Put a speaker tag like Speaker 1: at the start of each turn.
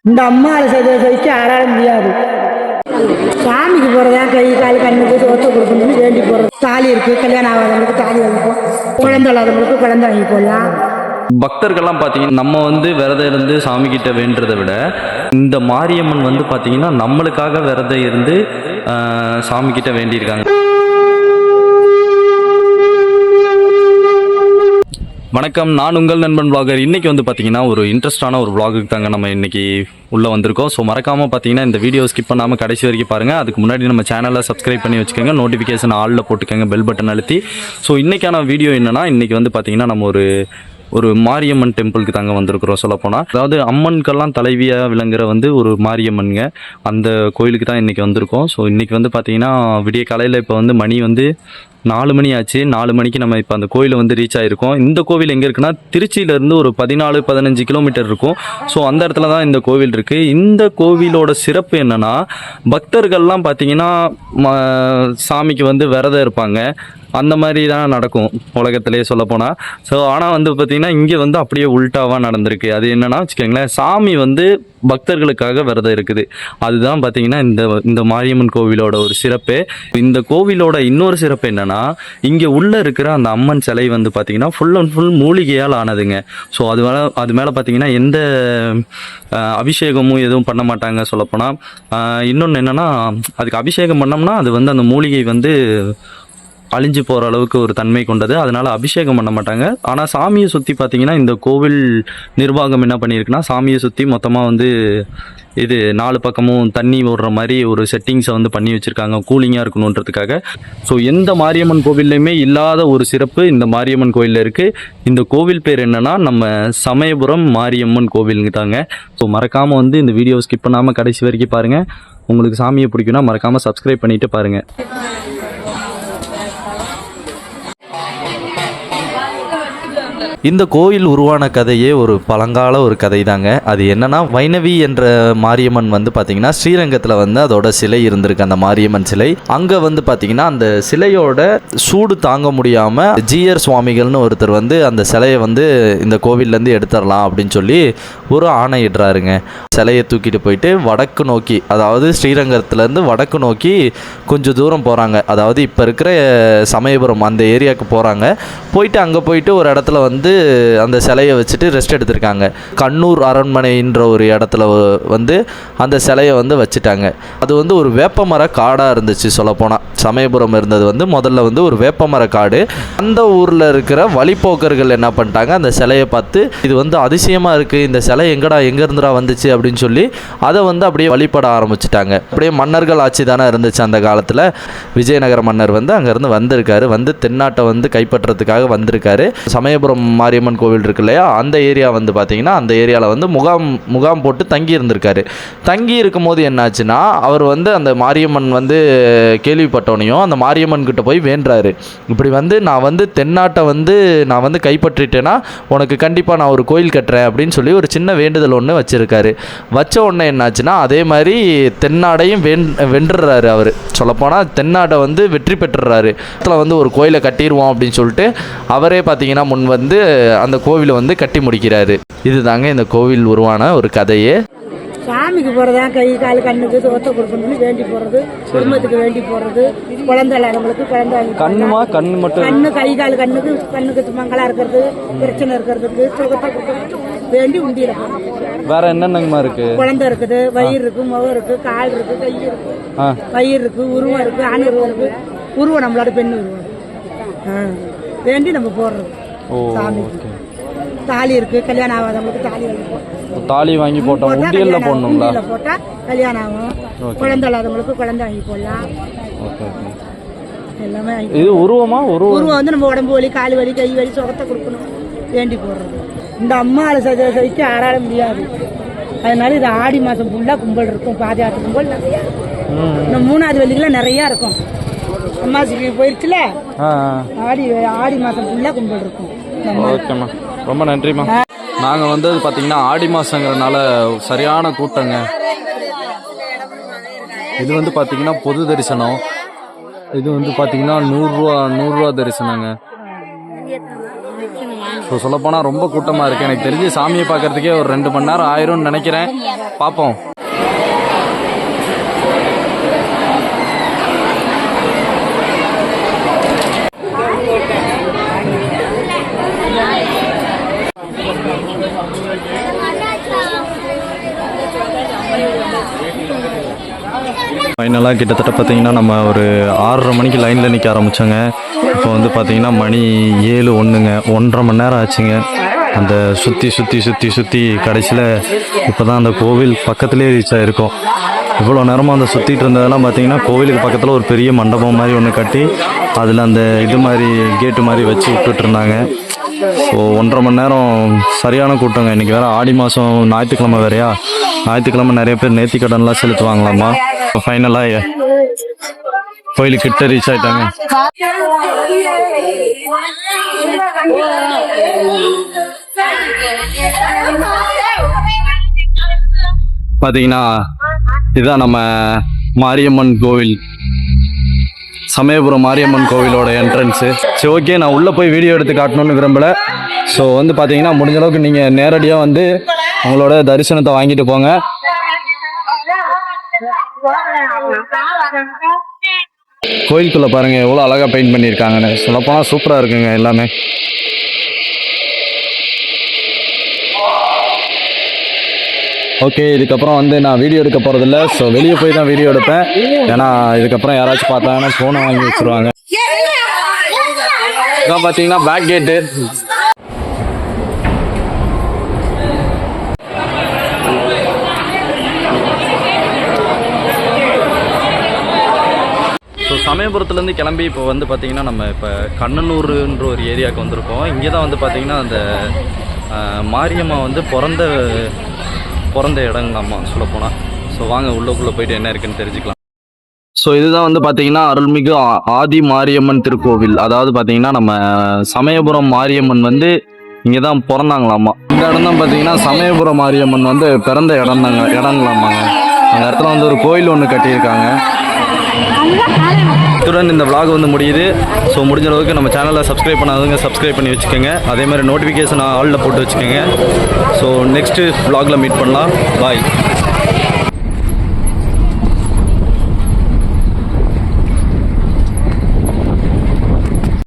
Speaker 1: இந்த அம்மாவை செய்து யாரால முடியாது. சாமிக்கு போகிறதா கை கால் கண்ணுக்கு சோத்த கொடுக்கணும்னு வேண்டி போகிறது. தாலி இருக்குது, கல்யாணம் ஆகாதவங்களுக்கு தாலி வாங்கிப்போம், குழந்தை இல்லாதவங்களுக்கு குழந்தை வாங்கி போடலாம்.
Speaker 2: பக்தர்கள்லாம் பார்த்தீங்கன்னா நம்ம விரதம் இருந்து சாமி கிட்ட வேண்டுறதை விட இந்த மாரியம்மன் பார்த்தீங்கன்னா நம்மளுக்காக விரதம் இருந்து சாமி கிட்ட வேண்டியிருக்காங்க. வணக்கம், நான் உங்கள் நண்பன் vlogger. இன்றைக்கி பார்த்தீங்கன்னா ஒரு இன்ட்ரெஸ்டான ஒரு vlogக்கு தாங்க நம்ம இன்றைக்கி உள்ளே வந்திருக்கோம். ஸோ மறக்காமல் பார்த்தீங்கன்னா இந்த வீடியோ ஸ்கிப் பண்ணாமல் கடைசி வரைக்கும் பாருங்கள். அதுக்கு முன்னாடி நம்ம சேனலை சப்ஸ்கிரைப் பண்ணி வச்சுக்கோங்க, நோட்டிஃபிகேஷன் ஆலில் போட்டுக்கோங்க, பெல் பட்டன் அழுத்தி. ஸோ இன்றைக்கான வீடியோ என்னென்னா, இன்றைக்கி பார்த்தீங்கன்னா நம்ம ஒரு மாரியம்மன் டெம்பிளுக்கு தாங்க வந்திருக்கிறோம். சொல்லப்போனால் அதாவது அம்மனுக்கெல்லாம் தலைவியாக விளங்குற ஒரு மாரியம்மனுங்க. அந்த கோயிலுக்கு தான் இன்றைக்கி வந்திருக்கோம். ஸோ இன்றைக்கி பார்த்தீங்கன்னா விடிய காலையில் இப்போ மணி 4 மணி ஆச்சு. 4 மணிக்கு நம்ம இப்போ அந்த கோயிலை ரீச் ஆகிருக்கோம். இந்த கோவில் எங்கே இருக்குன்னா, திருச்சியிலேருந்து ஒரு 14-15 கிலோமீட்டர் இருக்கும். ஸோ அந்த இடத்துல தான் இந்த கோவில் இருக்குது. இந்த கோவிலோட சிறப்பு என்னென்னா, பக்தர்கள்லாம் பார்த்தீங்கன்னா சாமிக்கு விரதம் இருப்பாங்க. அந்த மாதிரி தான் நடக்கும் உலகத்திலே சொல்லப்போனால். ஸோ ஆனால் பார்த்திங்கன்னா இங்கே அப்படியே உல்ட்டாவாக நடந்திருக்கு. அது என்னென்னா வச்சுக்கோங்களேன், சாமி பக்தர்களுக்காக விரதம் இருக்குது. அதுதான் பார்த்திங்கன்னா இந்த மாரியம்மன் கோவிலோட ஒரு சிறப்பு. இந்த கோவிலோட இன்னொரு சிறப்பு என்னென்னா, இங்கே உள்ளே இருக்கிற அந்த அம்மன் சிலை பார்த்திங்கன்னா ஃபுல் அண்ட் ஃபுல் மூலிகையால் ஆனதுங்க. ஸோ அது மேலே பார்த்திங்கன்னா எந்த அபிஷேகமும் எதுவும் பண்ண மாட்டாங்க சொல்லப்போனால். இன்னொன்று என்னென்னா, அதுக்கு அபிஷேகம் பண்ணோம்னா அது அந்த மூலிகை அழிஞ்சு போகிற அளவுக்கு ஒரு தன்மை கொண்டது. அதனால் அபிஷேகம் பண்ண மாட்டாங்க. ஆனால் சாமியை சுற்றி பார்த்திங்கன்னா இந்த கோவில் நிர்வாகம் என்ன பண்ணியிருக்குன்னா, சாமியை சுற்றி மொத்தமாக இது 4 பக்கமும் தண்ணி ஓடுற மாதிரி ஒரு செட்டிங்ஸை பண்ணி வச்சுருக்காங்க, கூலிங்காக இருக்கணுன்றதுக்காக. ஸோ எந்த மாரியம்மன் கோவில்லையுமே இல்லாத ஒரு சிறப்பு இந்த மாரியம்மன் கோவிலில் இருக்குது. இந்த கோவில் பேர் என்னென்னா, நம்ம சமயபுரம் மாரியம்மன் கோவிலுங்க தாங்க. ஸோ மறக்காமல் இந்த வீடியோ ஸ்கிப் பண்ணாமல் கடைசி வரைக்கும் பாருங்கள். உங்களுக்கு சாமியை பிடிக்குன்னா மறக்காமல் சப்ஸ்கிரைப் பண்ணிவிட்டு பாருங்கள். இந்த கோயில் உருவான கதையே ஒரு பழங்கால ஒரு கதை தாங்க. அது என்னன்னா, வைணவி என்ற மாரியம்மன் பார்த்தீங்கன்னா ஸ்ரீரங்கத்தில் அதோட சிலை இருந்திருக்கு. அந்த மாரியம்மன் சிலை அங்கே பார்த்தீங்கன்னா அந்த சிலையோட சூடு தாங்க முடியாமல் ஜிஆர் சுவாமிகள்னு ஒருத்தர் அந்த சிலையை இந்த கோவில்லேருந்து எடுத்துடலாம் அப்படின்னு சொல்லி ஒரு ஆணையிடுறாருங்க. சிலையை தூக்கிட்டு போயிட்டு வடக்கு நோக்கி, அதாவது ஸ்ரீரங்கத்துலேருந்து வடக்கு நோக்கி கொஞ்சம் தூரம் போகிறாங்க. அதாவது இப்போ இருக்கிற சமயபுரம் அந்த ஏரியாவுக்கு போகிறாங்க. போயிட்டு அங்கே போயிட்டு ஒரு இடத்துல அந்த சிலையை வச்சுட்டு ரெஸ்ட் எடுத்திருக்காங்க. கண்ணூர் அரண்மனைன்ற ஒரு இடத்துல அந்த சிலையை வச்சுட்டாங்க. அது ஒரு வேப்பமர காடாக இருந்துச்சு. சொல்லப்போனால் சமயபுரம் இருந்தது முதல்ல ஒரு வேப்பமர காடு. அந்த ஊரில் இருக்கிற வழிப்போக்கர்கள் என்ன பண்ணிட்டாங்க, அந்த சிலையை பார்த்து இது அதிசயமாக இருக்குது, இந்த சிலை எங்கேருந்துடா வந்துச்சு அப்படின்னு சொல்லி அதை அப்படியே வழிபட ஆரம்பிச்சிட்டாங்க. அப்படியே மன்னர்கள் ஆட்சி தானே இருந்துச்சு அந்த காலத்தில். விஜயநகர மன்னர் அங்கேருந்து வந்திருக்காரு, தென்னாட்டை கைப்பற்றதுக்காக வந்திருக்காரு. சமயபுரம் மாரியம்மன் கோவில் இருக்கு இல்லையா, அந்த ஏரியா பார்த்தீங்கன்னா அந்த ஏரியாவில் முகாம் போட்டு தங்கி இருந்திருக்காரு. தங்கி இருக்கும் போது என்னாச்சுன்னா, அவர் அந்த மாரியம்மன் கேள்விப்பட்டோனையும் அந்த மாரியம்மன் கிட்ட போய் வேண்டுறாரு. இப்படி நான் தென்னாட்டை நான் கைப்பற்றிட்டேன்னா உனக்கு கண்டிப்பாக நான் ஒரு கோயில் கட்டுறேன் அப்படின்னு சொல்லி ஒரு சின்ன வேண்டுதல் ஒன்று வச்சிருக்காரு. வச்ச உடனே என்னாச்சுன்னா, அதே மாதிரி தென்னாடையும் வென்றுறாரு. அவர் சொல்லப்போனால் தென்னாடை வெற்றி பெற்றுறாரு. அதில் ஒரு கோயிலை கட்டிடுவோம் அப்படின்னு சொல்லிட்டு அவரே பார்த்தீங்கன்னா முன் அந்த கோவிலை கட்டி முடிக்கிறாரு. இதுதாங்க இந்த கோவில் உருவான ஒரு கதையே.
Speaker 1: சாமிக்கு போகிறதா கை கால் கண்ணுக்கு சோத்த கொடுக்கணும்னு வேண்டி போகிறது, குடும்பத்துக்கு வேண்டி போகிறது, குழந்தை இல்லாதவங்களுக்கு குழந்தை
Speaker 2: கண்ணு மட்டும்
Speaker 1: கண்ணு கை கால் கண்ணுக்கு மங்களா இருக்கிறது, பிரச்சனை இருக்கிறதுக்கு சுகத்தை வேண்டி உண்டியில போகிறது.
Speaker 2: வேற என்னென்னமா இருக்கு?
Speaker 1: குழந்தை இருக்குது, வயிறு இருக்கு, முகம் இருக்கு, கால் இருக்கு, கை இருக்கு, வயிறு இருக்கு, உருவம் இருக்கு, ஆண் உருவம் இருக்கு, உருவம் நம்மளோட பெண் உருவம் வேண்டி நம்ம போடுறது. சாமிக்கு தாலி இருக்கு, கல்யாணம் ஆகாதவங்களுக்கு தாலி வாங்கி போட்டோம், உண்டியல்ல போடணுங்களா? போட்டா கல்யாணம் ஆகும். குழந்தை இல்லாதவங்களுக்கு குழந்தை வாங்கி போடலாம். எல்லாமே இது உருவமா? உருவம் நம்ம உடம்பு வலி, கால் வலி, கை வலி, சுகத்தை கொடுக்கணும் வேண்டி போடுறது. இந்த அம்மாவை செய்து யாரால முடியாது. அதனால இது ஆடி மாசம் ஃபுல்லா கும்பல் இருக்கும். பாதயாத்திரை கும்பல் நிறைய. இந்த 3வது வெள்ளிக்கெல்லாம் நிறைய இருக்கும். அம்மாசிக்கு போயிருச்சுல, ஆடி மாசம் ஃபுல்லா கும்பல் இருக்கும்.
Speaker 2: ஓகேம்மா, ரொம்ப நன்றிம்மா. நாங்கள் பார்த்தீங்கன்னா ஆடி மாதங்கிறனால சரியான கூட்டங்க. இது பார்த்தீங்கன்னா பொது தரிசனம். இது பார்த்தீங்கன்னா 100 ரூபா தரிசனங்க. ஸோ சொல்லப்போனால் ரொம்ப கூட்டமாக இருக்குது. எனக்கு தெரிஞ்சு சாமியை பார்க்குறதுக்கே ஒரு 2 மணி நேரம் ஆயிரும்னு நினைக்கிறேன். பார்ப்போம். ஃபைனலாக கிட்டத்தட்ட பார்த்தீங்கன்னா நம்ம ஒரு 6:30 மணிக்கு லைனில் நிற்க ஆரம்பித்தோங்க. இப்போ வந்து பார்த்தீங்கன்னா மணி 7:01ங்க. 1.5 மணி நேரம் ஆச்சுங்க. அந்த சுற்றி கடைசியில் இப்போ தான் அந்த கோவில் பக்கத்துலேயே ரீச் ஆகிருக்கோம். இவ்வளோ நேரமாக அந்த சுற்றிட்டு இருந்ததெல்லாம் பார்த்தீங்கன்னா கோவிலுக்கு பக்கத்தில் ஒரு பெரிய மண்டபம் மாதிரி ஒன்று கட்டி அதில் அந்த இது மாதிரி கேட்டு மாதிரி வச்சு விட்டுட்ருந்தாங்க. ஸோ 1.5 மணி நேரம் சரியான கூட்டங்க. இன்றைக்கி வேறு ஆடி மாதம் ஞாயிற்றுக்கிழமை வேறையா. ஞாயிற்றுக்கிழமை நிறைய பேர் நேர்த்திக்கடன்லாம் செலுத்துவாங்களாம்மா. ஃபைனலாக கோயிலுக்கு கிட்ட ரீச் ஆகிட்டாங்க. பார்த்தீங்கன்னா இதுதான் நம்ம மாரியம்மன் கோவில், சமயபுரம் மாரியம்மன் கோவிலோட என்ட்ரன்ஸு. சரி, ஓகே, நான் உள்ளே போய் வீடியோ எடுத்து காட்டணும்னு விரும்பலை. ஸோ வந்து பார்த்தீங்கன்னா முடிஞ்ச அளவுக்கு நீங்கள் நேரடியாக வந்து உங்களோட தரிசனத்தை வாங்கிட்டு போங்க. கோயிலுக்குள்ளே பாருங்கள் எவ்வளோ அழகாக பெயிண்ட் பண்ணியிருக்காங்கன்னு. சொல்லப்போனால் சூப்பராக இருக்குங்க எல்லாமே. ஓகே, இதுக்கப்புறம் வந்து நான் வீடியோ எடுக்க போகிறதில்ல. ஸோ வெளியே போய் தான் வீடியோ எடுப்பேன். ஏன்னா இதுக்கப்புறம் யாராச்சும் பார்த்தாங்கன்னா ஃபோனை வாங்கி வச்சுருவாங்க. இதான் பார்த்தீங்கன்னா பேக் கேட்டு. ஸோ சமயபுரத்துலேருந்து கிளம்பி இப்போ வந்து பார்த்திங்கன்னா நம்ம இப்போ கண்ணனூருன்ற ஒரு ஏரியாவுக்கு வந்திருக்கோம். இங்கே தான் வந்து பார்த்திங்கன்னா அந்த மாரியம்மா வந்து பிறந்த இடங்களாம்மா சொல்லப்போனால். ஸோ வாங்க உள்ளுக்குள்ளே போயிட்டு என்ன இருக்குன்னு தெரிஞ்சுக்கலாம். ஸோ இதுதான் வந்து பார்த்திங்கன்னா அருள்மிகு ஆதி மாரியம்மன் திருக்கோவில். அதாவது பார்த்திங்கன்னா நம்ம சமயபுரம் மாரியம்மன் வந்து இங்கே தான் பிறந்தாங்களாம்மா. இந்த இடம் தான் பார்த்திங்கன்னா சமயபுரம் மாரியம்மன் வந்து பிறந்த இடங்களாமாங்க. அந்த இடத்துல வந்து ஒரு கோயில் ஒன்று கட்டியிருக்காங்க. இத்துடன் இந்த vlog வந்து முடியுது. ஸோ முடிஞ்ச அளவுக்கு நம்ம சேனலை சப்ஸ்கிரைப் பண்ணாதவங்க சப்ஸ்கிரைப் பண்ணி வச்சுக்கோங்க. அதே மாதிரி நோட்டிஃபிகேஷன் ஆலில் போட்டு வச்சுக்கோங்க. ஸோ நெக்ஸ்ட்டு vlogல மீட் பண்ணலாம். பாய்.